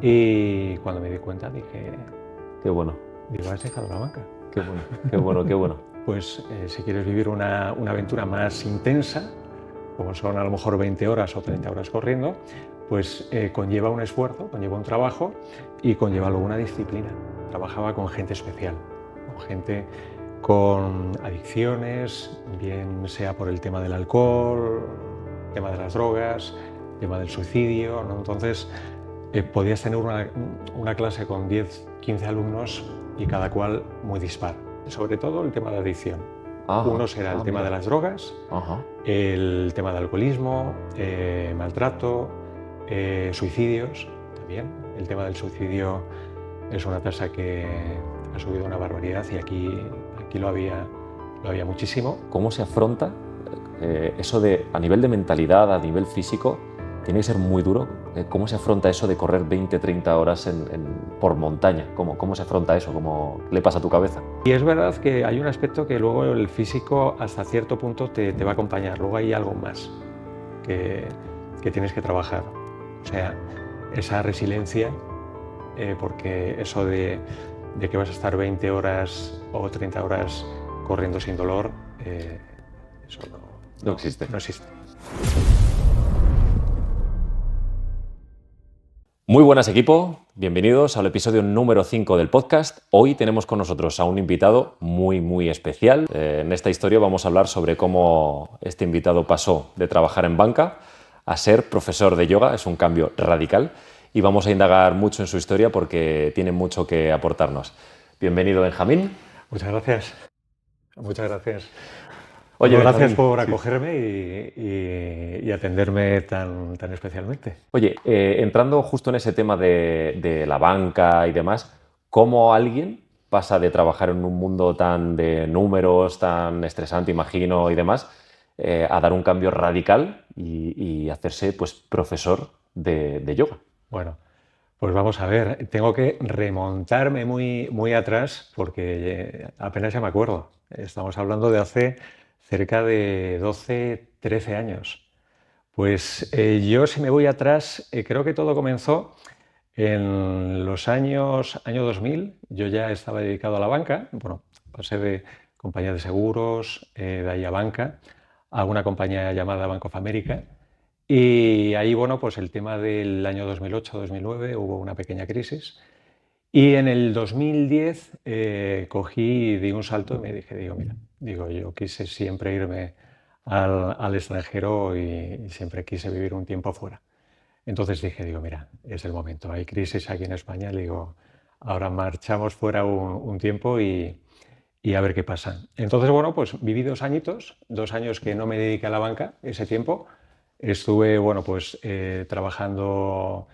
Y cuando me di cuenta dije, Qué bueno, has dejado la banca. qué bueno, qué bueno, qué bueno. Pues si quieres vivir una aventura más intensa, como son a lo mejor 20 horas o 30 horas corriendo, pues conlleva un esfuerzo, conlleva un trabajo y conlleva luego una disciplina. Trabajaba con gente especial, con gente con adicciones, bien sea por el tema del alcohol, tema de las drogas, tema del suicidio, ¿no? Entonces podías tener una clase con 10, 15 alumnos y cada cual muy dispar. Sobre todo el tema de adicción. Ajá, Uno será el tema de mira. las drogas, Ajá. el tema de alcoholismo, maltrato, suicidios también. El tema del suicidio es una tasa que ha subido una barbaridad y aquí lo había muchísimo. ¿Cómo se afronta eso de, a nivel de mentalidad, a nivel físico, tiene que ser muy duro? ¿Cómo se afronta eso de correr 20, 30 horas por montaña? ¿Cómo se afronta eso? ¿Cómo le pasa a tu cabeza? Y es verdad que hay un aspecto que luego el físico hasta cierto punto te va a acompañar. Luego hay algo más que, que tienes que trabajar. O sea, esa resiliencia, porque eso de que vas a estar 20 horas o 30 horas corriendo sin dolor, eso No existe. no existe. Muy buenas, equipo, bienvenidos al episodio número 5 del podcast. Hoy tenemos con nosotros a un invitado muy especial. En esta historia vamos a hablar sobre cómo este invitado pasó de trabajar en banca a ser profesor de yoga. Es un cambio radical y vamos a indagar mucho en su historia porque tiene mucho que aportarnos. Bienvenido, Benjamín. Muchas gracias. Muchas gracias. Oye, Bueno, gracias Benjamín. por Sí. acogerme y atenderme tan especialmente. Oye, entrando justo en ese tema de la banca y demás, ¿cómo alguien pasa de trabajar en un mundo tan de números, tan estresante, imagino, y demás, a dar un cambio radical y hacerse pues, profesor de yoga? Bueno, pues vamos a ver, tengo que remontarme muy atrás porque apenas ya me acuerdo. Estamos hablando de hace cerca de 12, 13 años. Pues yo si me voy atrás, creo que todo comenzó en los año 2000. Yo ya estaba dedicado a la banca. Bueno, pasé de compañía de seguros, de ahí a banca, a una compañía llamada Bank of America. Y ahí, bueno, pues el tema del año 2008-2009 hubo una pequeña crisis. Y en el 2010 cogí, di un salto y me dije, mira, yo quise siempre irme al extranjero y siempre quise vivir un tiempo fuera. Entonces dije, mira, es el momento, hay crisis aquí en España, ahora marchamos fuera un tiempo y a ver qué pasa. Entonces, bueno, pues viví 2 añitos, 2 años que no me dediqué a la banca, ese tiempo. Estuve, bueno, pues trabajando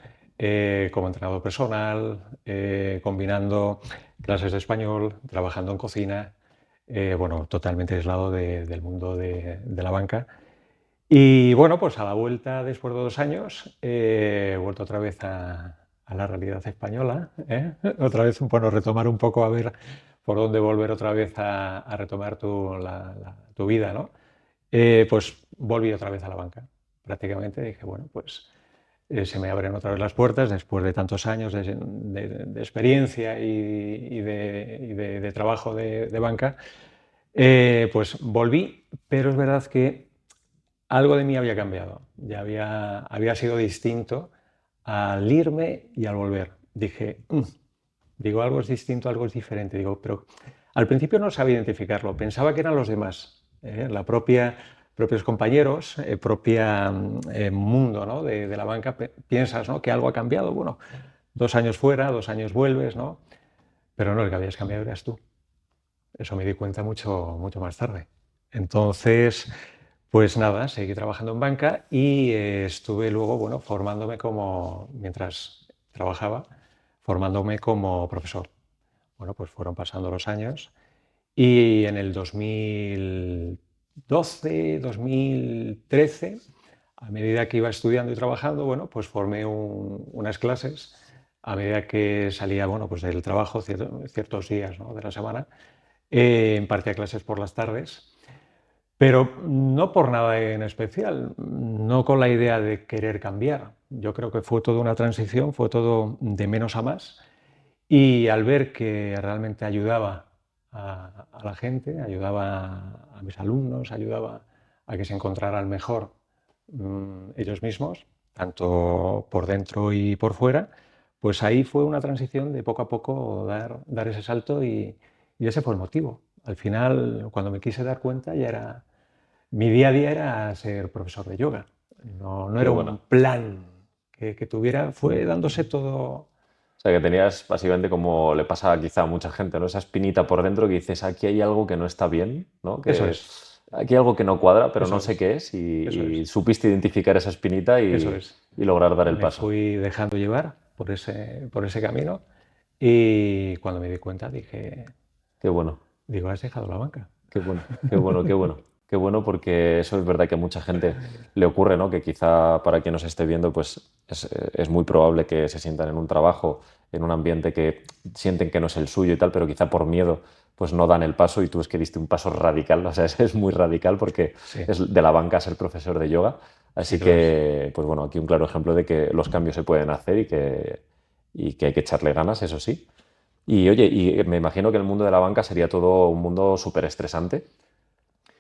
como entrenador personal, combinando clases de español, trabajando en cocina, bueno, totalmente aislado del mundo de la banca. Y bueno, pues a la vuelta, después de 2 años, he vuelto otra vez a la realidad española, ¿eh? Otra vez, bueno, retomar un poco a ver por dónde volver otra vez a retomar tu vida, ¿no? Pues volví otra vez a la banca. Prácticamente dije, bueno, pues se me abren otra vez las puertas después de tantos años de experiencia y de trabajo de banca. Pues volví, pero es verdad que algo de mí había cambiado, ya había sido distinto al irme y al volver. Dije, algo es distinto, algo es diferente. Pero al principio no sabía identificarlo, pensaba que eran los demás, propios compañeros, propia mundo, ¿no? de la banca. Piensas, ¿no? que algo ha cambiado. Bueno, 2 años fuera, 2 años vuelves, ¿no? Pero no, el que habías cambiado eras tú. Eso me di cuenta mucho más tarde. Entonces, pues nada, seguí trabajando en banca y estuve luego, bueno, mientras trabajaba, formándome como profesor. Bueno, pues fueron pasando los años y en el 2012, 2013, a medida que iba estudiando y trabajando, bueno, pues formé unas clases a medida que salía, bueno, pues del trabajo ciertos días, ¿no? de la semana. Impartía clases por las tardes Pero no por nada en especial, no con la idea de querer cambiar. Yo creo que fue toda una transición, fue todo de menos a más. Y al ver que realmente ayudaba a la gente, ayudaba a mis alumnos, ayudaba a que se encontraran mejor ellos mismos, tanto por dentro y por fuera, pues ahí fue una transición de poco a poco dar ese salto y ese fue el motivo. Al final, cuando me quise dar cuenta, ya era, mi día a día era ser profesor de yoga. No Qué era un bueno. plan que tuviera, fue dándose todo. O sea, que tenías básicamente como le pasa quizá a mucha gente, ¿no? Esa espinita por dentro que dices, aquí hay algo que no está bien, ¿no? Eso Que es, aquí hay algo que no cuadra, pero no eso sé es, qué es eso y es. supiste identificar esa espinita Eso es. y lograr dar el Me paso. fui dejando llevar por ese camino y cuando me di cuenta Qué bueno. digo, has dejado la banca. Qué bueno, qué bueno, qué bueno. Qué bueno porque eso es verdad que a mucha gente le ocurre, ¿no? Que quizá para quien nos esté viendo, pues es muy probable que se sientan en un trabajo, en un ambiente que sienten que no es el suyo y tal, pero quizá por miedo pues no dan el paso y tú es que diste un paso radical, o sea, es muy radical porque Sí, es de la banca a ser profesor de yoga. sí Así que lo es. que, pues bueno, aquí un claro ejemplo de que los cambios se pueden hacer y que hay que echarle ganas, eso sí. Y oye, y me imagino que el mundo de la banca sería todo un mundo súper estresante.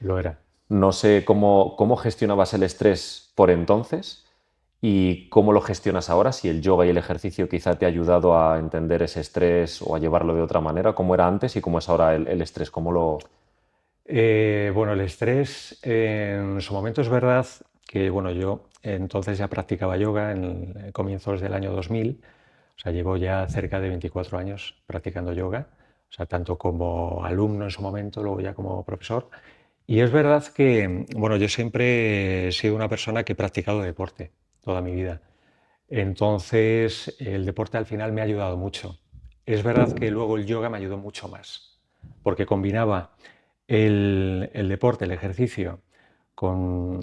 Lo era. No sé cómo gestionabas el estrés por entonces y cómo lo gestionas ahora, si el yoga y el ejercicio quizá te ha ayudado a entender ese estrés o a llevarlo de otra manera, cómo era antes y cómo es ahora el estrés, cómo lo... Bueno, el estrés en su momento es verdad que, bueno, yo entonces ya practicaba yoga en comienzos del año 2000, o sea, llevo ya cerca de 24 años practicando yoga, o sea, tanto como alumno en su momento, luego ya como profesor. Y es verdad que, bueno, yo siempre he sido una persona que he practicado deporte toda mi vida. Entonces, el deporte al final me ha ayudado mucho. Es verdad que luego el yoga me ayudó mucho más, porque combinaba el deporte, el ejercicio, con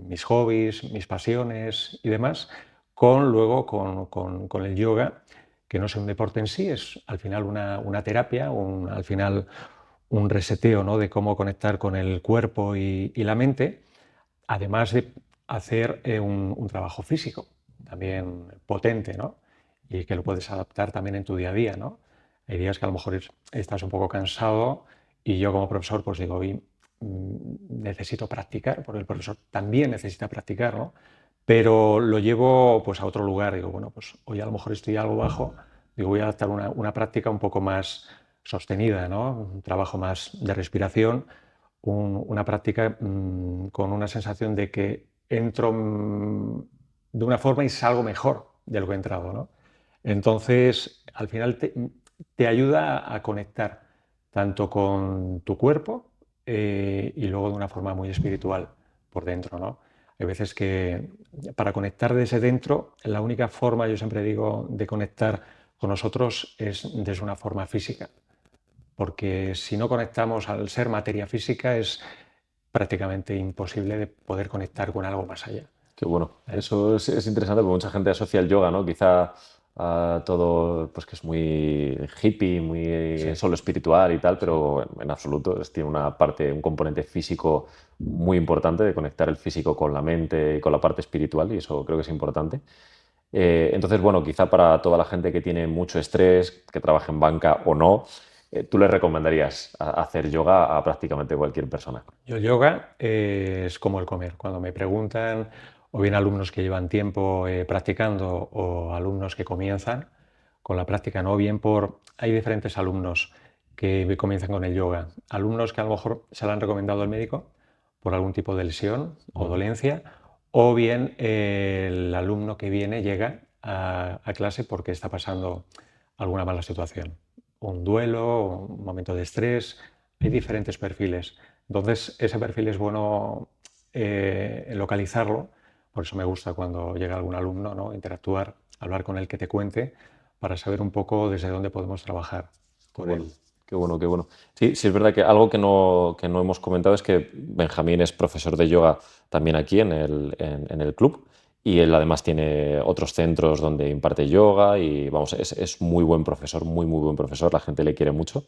mis hobbies, mis pasiones y demás, con luego con el yoga, que no es un deporte en sí, es al final una terapia, al final un reseteo, ¿no? De cómo conectar con el cuerpo y la mente, además de hacer un trabajo físico también potente, ¿no? Y que lo puedes adaptar también en tu día a día, ¿no? Hay días que a lo mejor estás un poco cansado y yo como profesor pues digo, "Oye, necesito practicar", porque el profesor también necesita practicar, ¿no? Pero lo llevo pues a otro lugar, digo, bueno, pues hoy a lo mejor estoy algo bajo, digo, voy a adaptar una práctica un poco más sostenida, ¿no? Un trabajo más de respiración, una práctica con una sensación de que entro de una forma y salgo mejor de lo que he entrado, ¿no? Entonces, al final te ayuda a conectar tanto con tu cuerpo y luego de una forma muy espiritual por dentro, ¿no? Hay veces que para conectar desde dentro, la única forma, yo siempre digo, de conectar con nosotros es desde una forma física, porque si no conectamos al ser materia física es prácticamente imposible de poder conectar con algo más allá. Qué bueno. ¿Eh? Eso es interesante porque mucha gente asocia el yoga, ¿no? Quizá a todo, pues que es muy hippie, muy Sí, solo espiritual y tal, sí. pero en absoluto. Tiene una parte, un componente físico muy importante de conectar el físico con la mente y con la parte espiritual y eso creo que es importante. Entonces, bueno, quizá para toda la gente que tiene mucho estrés, que trabaja en banca o no, tú le recomendarías hacer yoga a prácticamente cualquier persona. Yo el yoga es como el comer. Cuando me preguntan, o bien alumnos que llevan tiempo practicando o alumnos que comienzan con la práctica, ¿no? Bien por... Hay diferentes alumnos que comienzan con el yoga. Alumnos que a lo mejor se lo han recomendado al médico por algún tipo de lesión o Ujú. dolencia, o bien el alumno que viene llega a clase porque está pasando alguna mala situación, un duelo, un momento de estrés. Hay diferentes perfiles. Entonces, ese perfil es bueno localizarlo, por eso me gusta cuando llega algún alumno, ¿no? Interactuar, hablar con él, que te cuente, para saber un poco desde dónde podemos trabajar Qué con bueno, él. qué bueno, qué bueno. Sí, sí es verdad que algo que no hemos comentado es que Benjamín es profesor de yoga también aquí en el club y él además tiene otros centros donde imparte yoga y vamos, es muy buen profesor, muy, muy buen profesor, la gente le quiere mucho.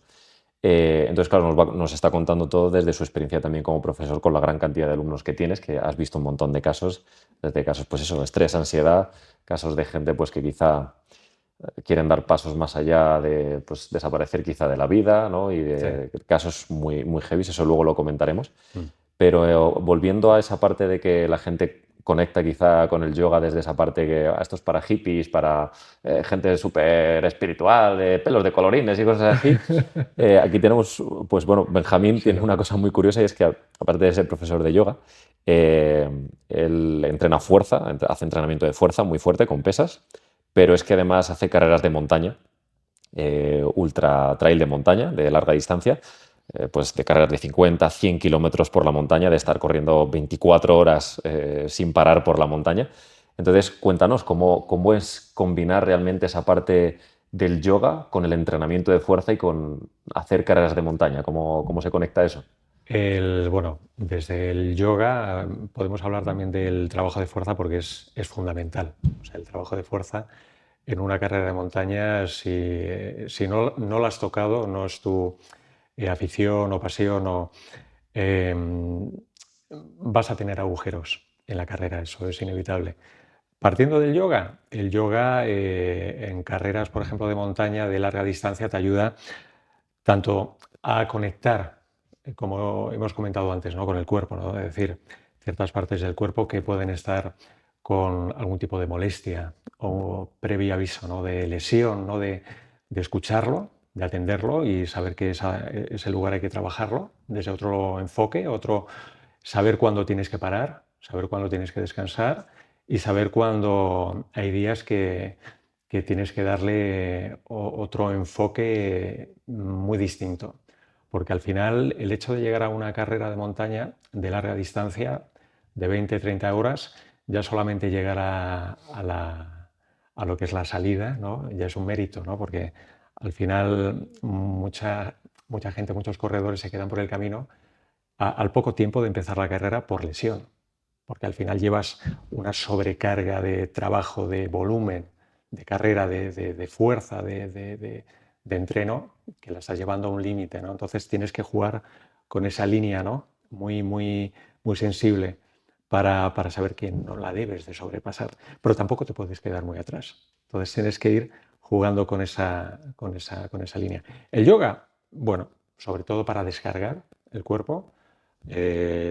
Entonces, claro, nos está contando todo desde su experiencia también como profesor con la gran cantidad de alumnos que tienes, que has visto un montón de casos, desde casos, pues eso, de estrés, ansiedad, casos de gente pues que quizá quieren dar pasos más allá de pues, desaparecer quizá de la vida, ¿no? Y Sí. de casos muy, muy heavy, eso luego lo comentaremos. Mm. Pero volviendo a esa parte de que la gente conecta quizá con el yoga desde esa parte que esto es para hippies, para gente súper espiritual, de pelos de colorines y cosas así. Aquí tenemos, pues bueno, Benjamín Sí. tiene una cosa muy curiosa y es que aparte de ser profesor de yoga, eh, él entrena fuerza, hace entrenamiento de fuerza muy fuerte con pesas, pero es que además hace carreras de montaña, ultra trail de montaña, de larga distancia, pues de carreras de 50, 100 kilómetros por la montaña, de estar corriendo 24 horas sin parar por la montaña. Entonces, cuéntanos cómo es combinar realmente esa parte del yoga con el entrenamiento de fuerza y con hacer carreras de montaña. ¿Cómo se conecta eso? Bueno, desde el yoga podemos hablar también del trabajo de fuerza porque es fundamental. O sea, el trabajo de fuerza en una carrera de montaña, si no lo has tocado, no es tu afición o pasión, em, vas a tener agujeros en la carrera, eso es inevitable. Partiendo del yoga, el yoga en carreras, por ejemplo, de montaña de larga distancia te ayuda tanto a conectar, como hemos comentado antes, ¿no? Con el cuerpo, ¿no? Es decir, ciertas partes del cuerpo que pueden estar con algún tipo de molestia o previo aviso, ¿no? De lesión, ¿no? De escucharlo, de atenderlo y saber que ese lugar hay que trabajarlo desde otro enfoque, saber cuándo tienes que parar, saber cuándo tienes que descansar y saber cuándo hay días que tienes que darle otro enfoque muy distinto. Porque al final el hecho de llegar a una carrera de montaña de larga distancia, de 20-30 horas, ya solamente llegar a lo que es la salida, ¿no? Ya es un mérito, ¿no? Porque al final mucha gente, muchos corredores se quedan por el camino al poco tiempo de empezar la carrera por lesión, porque al final llevas una sobrecarga de trabajo, de volumen, de carrera, de fuerza, de entreno, que la estás llevando a un límite, ¿no? Entonces tienes que jugar con esa línea, ¿no? Muy sensible para saber que no la debes de sobrepasar, pero tampoco te puedes quedar muy atrás. Entonces tienes que ir jugando con esa línea. El yoga, bueno, sobre todo para descargar el cuerpo,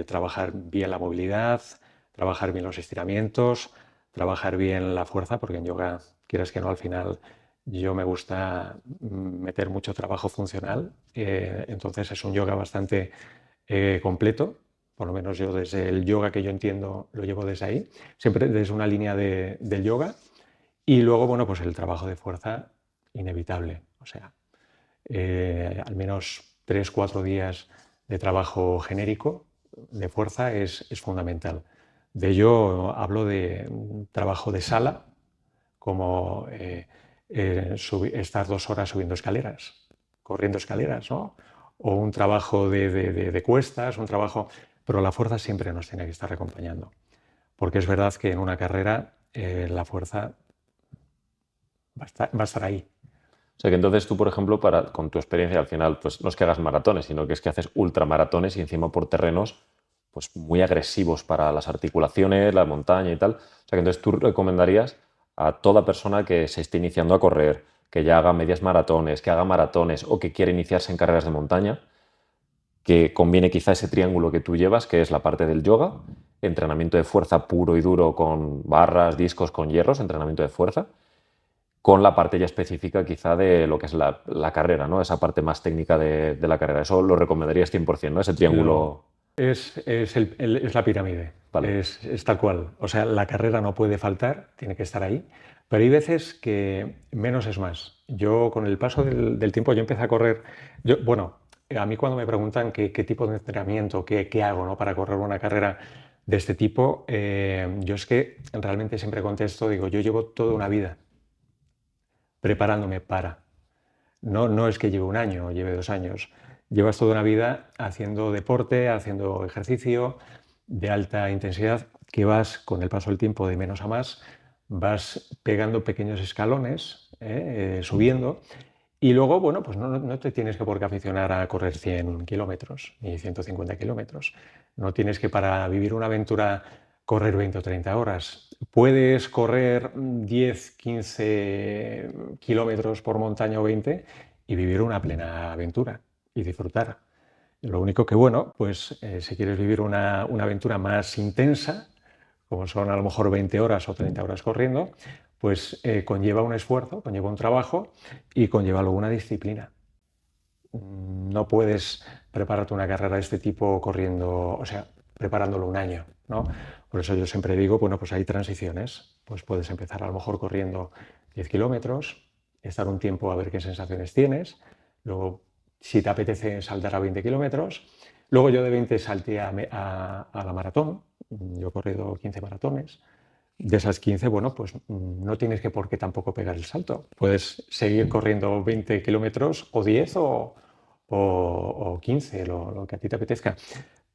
trabajar bien la movilidad, trabajar bien los estiramientos, trabajar bien la fuerza, porque en yoga, quieras que no, al final yo me gusta meter mucho trabajo funcional, entonces es un yoga bastante completo, por lo menos yo desde el yoga que yo entiendo lo llevo desde ahí, siempre desde una línea del yoga y luego, bueno, pues el trabajo de fuerza inevitable, o sea, al menos 3-4 días de trabajo genérico de fuerza es fundamental. De ello hablo de un trabajo de sala, como estar 2 horas subiendo escaleras, corriendo escaleras, ¿no? O un trabajo de cuestas, un trabajo... Pero la fuerza siempre nos tiene que estar acompañando, porque es verdad que en una carrera la fuerza va a estar ahí. O sea que entonces tú, por ejemplo, con tu experiencia al final, pues no es que hagas maratones, sino que es que haces ultramaratones y encima por terrenos pues muy agresivos para las articulaciones, la montaña y tal. O sea que entonces tú recomendarías a toda persona que se esté iniciando a correr, que ya haga medias maratones, que haga maratones o que quiera iniciarse en carreras de montaña, que conviene quizá ese triángulo que tú llevas, que es la parte del yoga, entrenamiento de fuerza puro y duro con barras, discos, con hierros, entrenamiento de fuerza, con la parte ya específica quizá de lo que es la carrera, ¿no? Esa parte más técnica de la carrera. Eso lo recomendarías 100%, ¿no? Ese triángulo. Es la pirámide, Vale. es tal cual. O sea, la carrera no puede faltar, tiene que estar ahí, pero hay veces que menos es más. Yo con el paso del tiempo, yo empecé a correr, bueno, a mí cuando me preguntan qué tipo de entrenamiento, qué hago, ¿no? Para correr una carrera de este tipo, yo es que realmente siempre contesto, digo, yo llevo toda una vida preparándome para. No es que lleve un año o lleve 2 años. Llevas toda una vida haciendo deporte, haciendo ejercicio de alta intensidad, que vas con el paso del tiempo de menos a más, vas pegando pequeños escalones, subiendo, Y luego, bueno, pues no te tienes que por qué aficionar a correr 100 kilómetros ni 150 kilómetros. No tienes que para vivir una aventura correr 20 o 30 horas. Puedes correr 10, 15 kilómetros por montaña o 20 y vivir una plena aventura y disfrutar. Lo único que, bueno, pues si quieres vivir una aventura más intensa, como son a lo mejor 20 horas o 30 horas corriendo, pues conlleva un esfuerzo, conlleva un trabajo y conlleva luego una disciplina. No puedes prepararte una carrera de este tipo corriendo, o sea, preparándolo un año, ¿no? Por eso yo siempre digo, bueno, pues hay transiciones. Pues puedes empezar a lo mejor corriendo 10 kilómetros, estar un tiempo a ver qué sensaciones tienes, luego si te apetece saltar a 20 kilómetros, luego yo de 20 salté a la maratón, yo he corrido 15 maratones, de esas 15, bueno, pues no tienes que por qué tampoco pegar el salto. Puedes seguir corriendo 20 kilómetros o 10 o 15, lo que a ti te apetezca.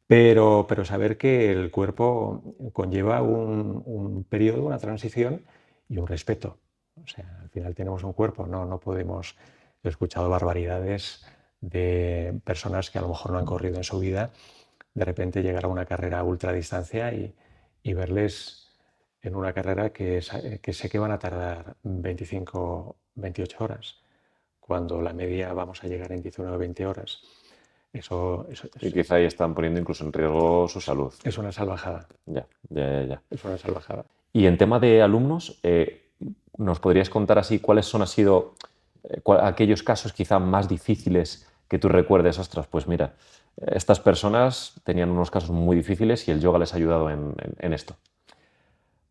Pero saber que el cuerpo conlleva un periodo, una transición y un respeto. O sea, al final tenemos un cuerpo, no podemos... He escuchado barbaridades de personas que a lo mejor no han corrido en su vida, de repente llegar a una carrera a ultradistancia y verles en una carrera que sé que van a tardar 25, 28 horas, cuando la media vamos a llegar en 19 o 20 horas. Eso Y quizá ahí están poniendo incluso en riesgo su salud. es una salvajada. Ya, ya, ya, ya. Es una salvajada. Y en tema de alumnos, ¿nos podrías contar así cuáles han sido aquellos casos quizá más difíciles que tú recuerdes? Ostras, pues mira, estas personas tenían unos casos muy difíciles y el yoga les ha ayudado en esto.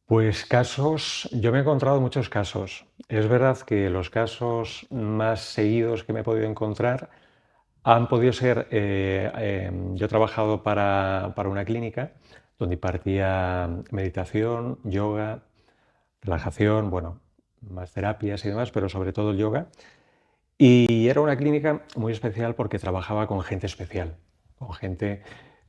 Pues casos, yo me he encontrado muchos casos. Es verdad que los casos más seguidos que me he podido encontrar han podido ser, yo he trabajado para una clínica donde impartía meditación, yoga, relajación, bueno, más terapias y demás, pero sobre todo el yoga. Y era una clínica muy especial porque trabajaba con gente especial, con gente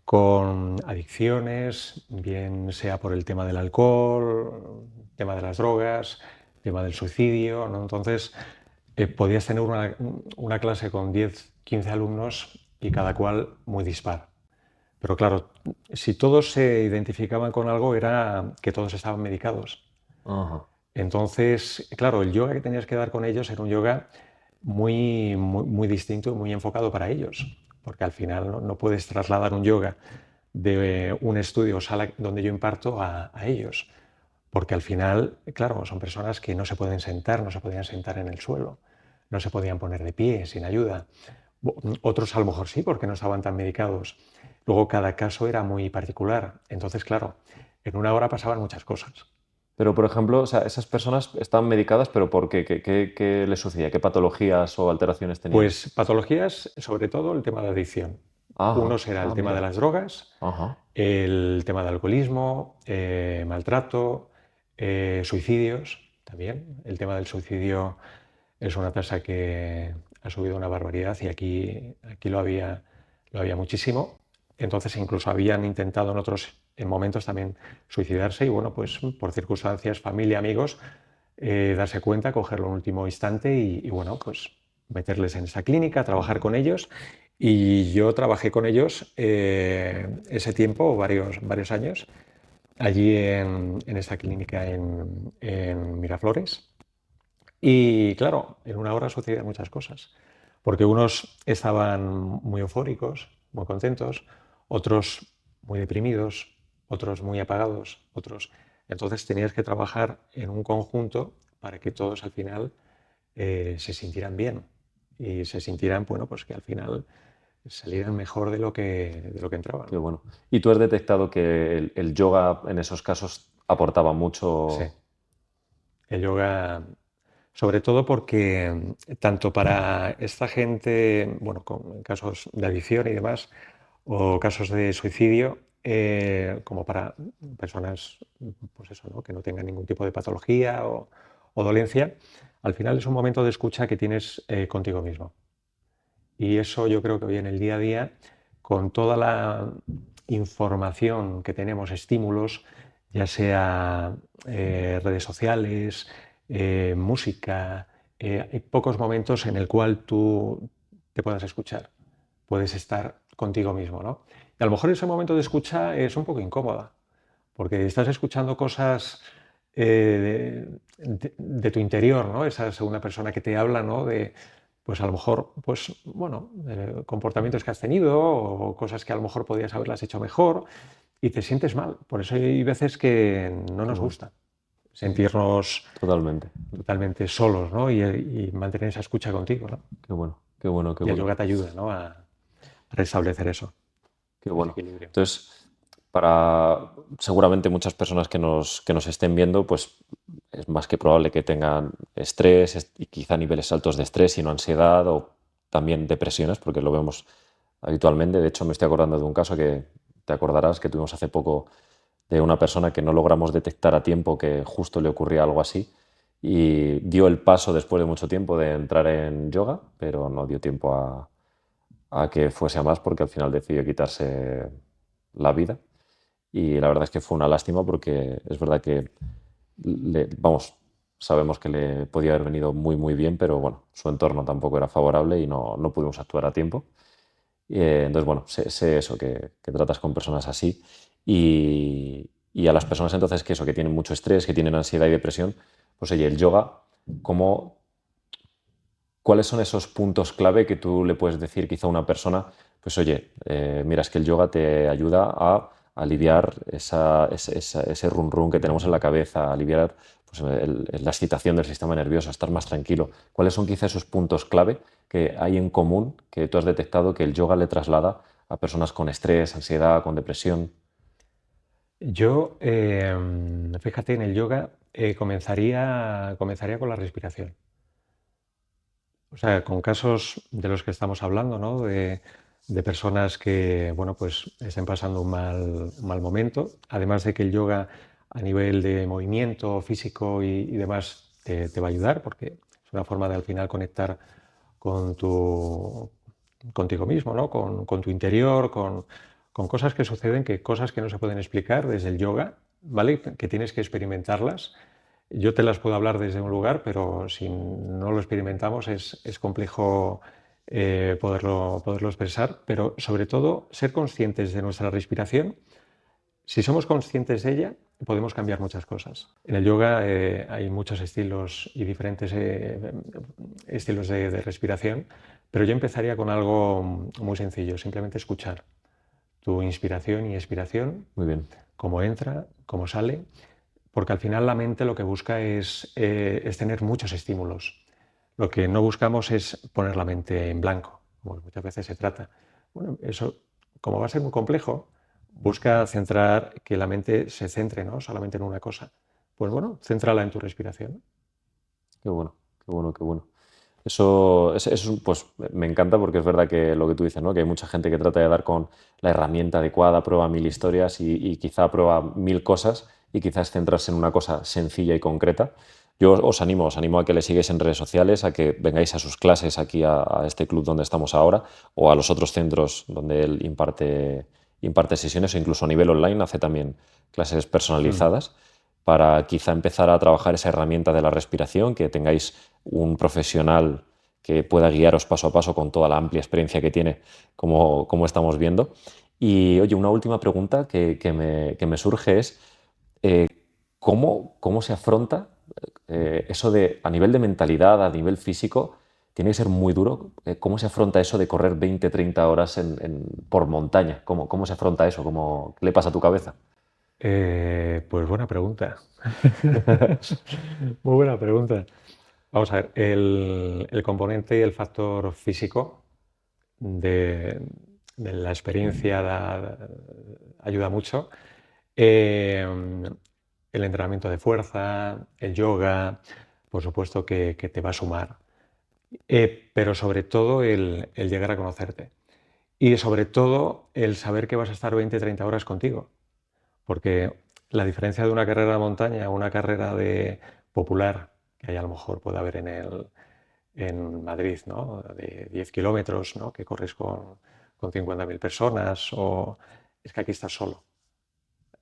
con adicciones, bien sea por el tema del alcohol, tema de las drogas, tema del suicidio, ¿no? Entonces, podías tener una clase con 10, 15 alumnos y cada cual muy dispar. Pero claro, si todos se identificaban con algo era que todos estaban medicados. Ajá. Entonces, claro, el yoga que tenías que dar con ellos era un yoga muy distinto y muy enfocado para ellos, porque al final no puedes trasladar un yoga de un estudio o sala donde yo imparto a ellos, porque al final, claro, son personas que no se pueden sentar, no se podían sentar en el suelo, no se podían poner de pie sin ayuda. Otros a lo mejor sí, porque no estaban tan medicados. Luego cada caso era muy particular. Entonces, claro, en una hora pasaban muchas cosas. Pero, por ejemplo, o sea, esas personas estaban medicadas, pero ¿por qué? ¿Qué les sucedía? ¿Qué patologías o alteraciones tenían? Pues patologías, sobre todo el tema de adicción. Uno Ajá, será el tema de mira. las drogas, Ajá. el tema de alcoholismo, maltrato, suicidios también. El tema del suicidio es una tasa que ha subido una barbaridad y aquí lo había muchísimo. Entonces incluso habían intentado en momentos también suicidarse y bueno, pues por circunstancias, familia, amigos, darse cuenta, cogerlo en último instante y bueno, pues meterles en esa clínica, trabajar con ellos. Y yo trabajé con ellos ese tiempo, varios años, allí en esta clínica en Miraflores. Y claro, en una hora sucedían muchas cosas, porque unos estaban muy eufóricos, muy contentos, otros muy deprimidos, otros muy apagados, otros... Entonces tenías que trabajar en un conjunto para que todos al final se sintieran bien y se sintieran, bueno, pues que al final salieran mejor de lo que Qué entraban. bueno. ¿Y tú has detectado que el yoga en esos casos aportaba Sí, mucho? el yoga, sobre todo porque tanto para esta gente, bueno, con casos de adicción y demás, o casos de suicidio, como para personas, pues eso, ¿no? Que no tengan ningún tipo de patología o dolencia, al final es un momento de escucha que tienes contigo mismo. Y eso yo creo que hoy en el día a día, con toda la información que tenemos, estímulos, ya sea redes sociales, música, hay pocos momentos en el cual tú te puedas escuchar, puedes estar contigo mismo, ¿no? Y a lo mejor ese momento de escucha es un poco incómoda, porque estás escuchando cosas de tu interior, ¿no? Esa segunda persona que te habla, ¿no? De, pues a lo mejor, pues bueno, comportamientos que has tenido o cosas que a lo mejor podrías haberlas hecho mejor y te sientes mal. Por eso hay veces que no Qué nos bueno. gusta sentirnos Totalmente. totalmente solos, ¿no? Y mantener esa escucha contigo, ¿no? Qué bueno, qué bueno, qué Y el bueno. yoga te ayuda, ¿no? A restablecer eso, Qué ese bueno. equilibrio. Entonces, para seguramente muchas personas que nos estén viendo, pues es más que probable que tengan estrés y quizá niveles altos de estrés, sino ansiedad o también depresiones, porque lo vemos habitualmente. De hecho, me estoy acordando de un caso que te acordarás que tuvimos hace poco de una persona que no logramos detectar a tiempo que justo le ocurría algo así y dio el paso después de mucho tiempo de entrar en yoga, pero no dio tiempo a que fuese a más porque al final decidió quitarse la vida. Y la verdad es que fue una lástima porque es verdad que, vamos, sabemos que le podía haber venido muy, muy bien, pero bueno, su entorno tampoco era favorable y no pudimos actuar a tiempo. Entonces, bueno, sé eso, que tratas con personas así y a las personas entonces que eso, que tienen mucho estrés, que tienen ansiedad y depresión, pues oye, el yoga, ¿cómo, ¿cuáles son esos puntos clave que tú le puedes decir quizá a una persona, pues oye, mira, es que el yoga te ayuda a aliviar ese run run que tenemos en la cabeza, a aliviar pues, la excitación del sistema nervioso, a estar más tranquilo? ¿Cuáles son quizá esos puntos clave que hay en común que tú has detectado que el yoga le traslada a personas con estrés, ansiedad, con depresión? Yo, fíjate, en el yoga comenzaría con la respiración. O sea, con casos de los que estamos hablando, ¿no? De personas que, bueno, pues estén pasando un mal momento. Además de que el yoga a nivel de movimiento físico y demás te va a ayudar porque es una forma de al final conectar con contigo mismo, ¿no? Con tu interior, con cosas que suceden, cosas que no se pueden explicar desde el yoga, ¿vale? Que tienes que experimentarlas. Yo te las puedo hablar desde un lugar, pero si no lo experimentamos es complejo poderlo expresar, pero sobre todo ser conscientes de nuestra respiración. Si somos conscientes de ella, podemos cambiar muchas cosas. En el yoga hay muchos estilos y diferentes estilos de respiración, pero yo empezaría con algo muy sencillo, simplemente escuchar tu inspiración y expiración, Muy bien, cómo entra, cómo sale, porque al final la mente lo que busca es tener muchos estímulos. Lo que no buscamos es poner la mente en blanco, como muchas veces se trata. Bueno, eso, como va a ser muy complejo, busca centrar, que la mente se centre, ¿no? Solamente en una cosa. Pues bueno, céntrala en tu respiración. qué bueno, qué bueno, qué bueno. Eso, pues me encanta porque es verdad que lo que tú dices, ¿no? Que hay mucha gente que trata de dar con la herramienta adecuada, prueba mil historias y quizá prueba mil cosas y quizás centrarse en una cosa sencilla y concreta. Yo os animo a que le sigáis en redes sociales, a que vengáis a sus clases aquí a este club donde estamos ahora o a los otros centros donde él imparte sesiones o incluso a nivel online hace también clases Mm. personalizadas para quizá empezar a trabajar esa herramienta de la respiración, que tengáis un profesional que pueda guiaros paso a paso con toda la amplia experiencia que tiene, como estamos viendo. Y oye, una última pregunta que me surge es, eh, ¿cómo se afronta eso de, a nivel de mentalidad, a nivel físico, tiene que ser muy duro? ¿Cómo se afronta eso de correr 20, 30 horas por montaña? ¿Cómo se afronta eso? ¿Qué le pasa a tu cabeza? Pues buena pregunta. Muy buena pregunta. Vamos a ver, el componente y el factor físico de, de la experiencia ayuda mucho. Eh, el entrenamiento de fuerza, el yoga, por supuesto que te va a sumar. Pero sobre todo el llegar a conocerte. Y sobre todo el saber que vas a estar 20, 30 horas contigo. Porque la diferencia de una carrera de montaña a una carrera de popular, que ahí a lo mejor puede haber en Madrid, ¿no? De 10 kilómetros, ¿no? Que corres con 50.000 personas, o es que aquí estás solo.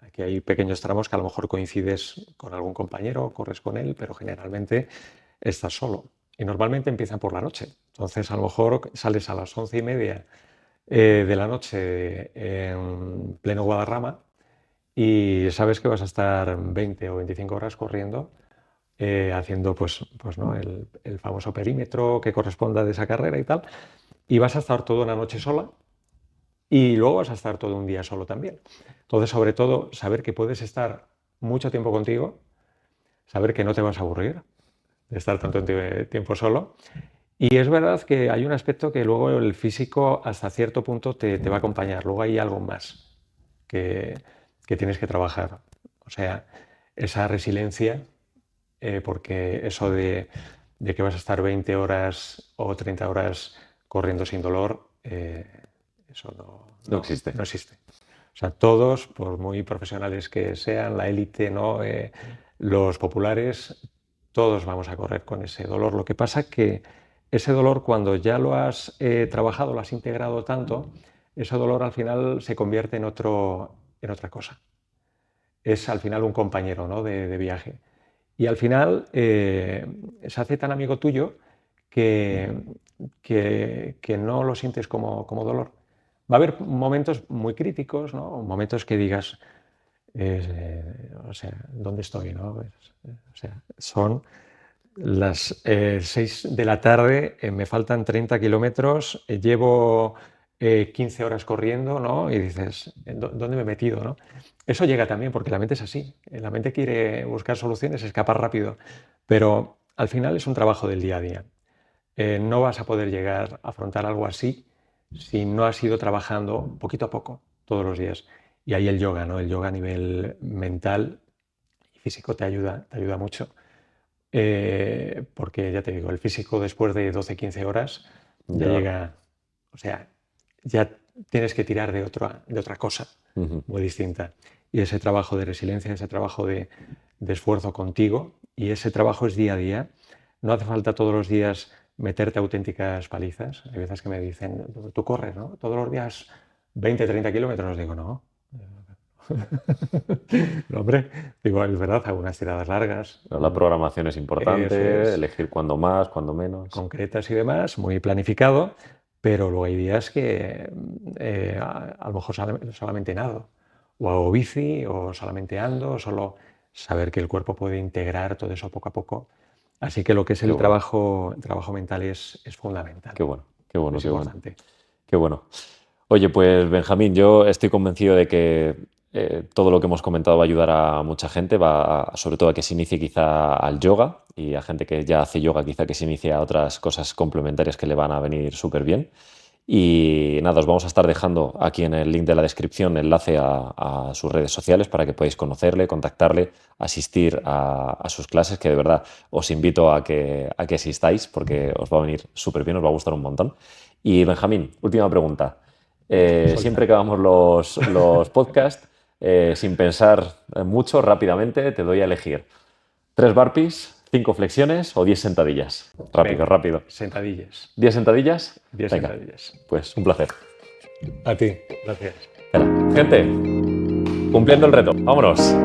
Aquí hay pequeños tramos que a lo mejor coincides con algún compañero, corres con él, pero generalmente estás solo. y normalmente empiezan por la noche. Entonces, a lo mejor sales a las 11:30 de la noche en pleno Guadarrama y sabes que vas a estar 20 o 25 horas corriendo, haciendo pues, ¿no? el famoso perímetro que corresponda de esa carrera y tal, y vas a estar toda una noche sola y luego vas a estar todo un día solo también. Entonces, sobre todo, saber que puedes estar mucho tiempo contigo, saber que no te vas a aburrir de estar tanto tiempo solo. Y es verdad que hay un aspecto que luego el físico hasta cierto punto te va a acompañar. Luego hay algo más que tienes que trabajar. O sea, esa resiliencia, porque eso de que vas a estar 20 horas o 30 horas corriendo sin dolor, eso No existe. no existe. O sea, todos, por muy profesionales que sean, la élite, ¿no? Los populares, todos vamos a correr con ese dolor. Lo que pasa es que ese dolor, cuando ya lo has trabajado, lo has integrado tanto, ese dolor al final se convierte en otra cosa. Es al final un compañero, ¿no? de viaje. Y al final se hace tan amigo tuyo que, que no lo sientes como dolor. Va a haber momentos muy críticos, ¿no? Momentos que digas, o sea, ¿dónde estoy? ¿No? O sea, son las 6 de la tarde, me faltan 30 kilómetros, llevo 15 horas corriendo, ¿no? Y dices, ¿dónde me he metido? ¿No? Eso llega también porque la mente es así. La mente quiere buscar soluciones, escapar rápido, pero al final es un trabajo del día a día. No vas a poder llegar a afrontar algo así si no has ido trabajando poquito a poco, todos los días. Y ahí el yoga, ¿no? El yoga a nivel mental y físico te ayuda mucho. Porque ya te digo, el físico después de 12-15 horas ya llega, o sea, ya tienes que tirar de otra cosa muy distinta. Y ese trabajo de resiliencia, ese trabajo de esfuerzo contigo, y ese trabajo es día a día. No hace falta todos los días meterte auténticas palizas. Hay veces que me dicen, tú corres, ¿no? Todos los días 20-30 kilómetros. Digo, no. No, hombre, digo, es verdad, algunas tiradas largas. Pero la programación es importante, Eso es. elegir cuándo más, cuándo menos. Concretas y demás, muy planificado, pero luego hay días que a lo mejor solamente nado, o hago bici, o solamente ando, o solo saber que el cuerpo puede integrar todo eso poco a poco. Así que lo que es el trabajo mental es fundamental. Qué bueno, es importante. Qué bueno. Oye, pues Benjamín, yo estoy convencido de que todo lo que hemos comentado va a ayudar a mucha gente, sobre todo a que se inicie quizá al yoga y a gente que ya hace yoga quizá que se inicie a otras cosas complementarias que le van a venir súper bien. Y nada, os vamos a estar dejando aquí en el link de la descripción enlace a sus redes sociales para que podáis conocerle, contactarle, asistir a sus clases, que de verdad os invito a que asistáis porque os va a venir súper bien, os va a gustar un montón. Y Benjamín, última pregunta. Siempre que hagamos los podcasts, sin pensar mucho, rápidamente te doy a elegir 3 burpees, 5 flexiones o 10 sentadillas. Rápido, rápido. Sentadillas. ¿10 sentadillas? 10 Venga, sentadillas. pues un placer. A ti, gracias. Gente, cumpliendo el reto. Vámonos.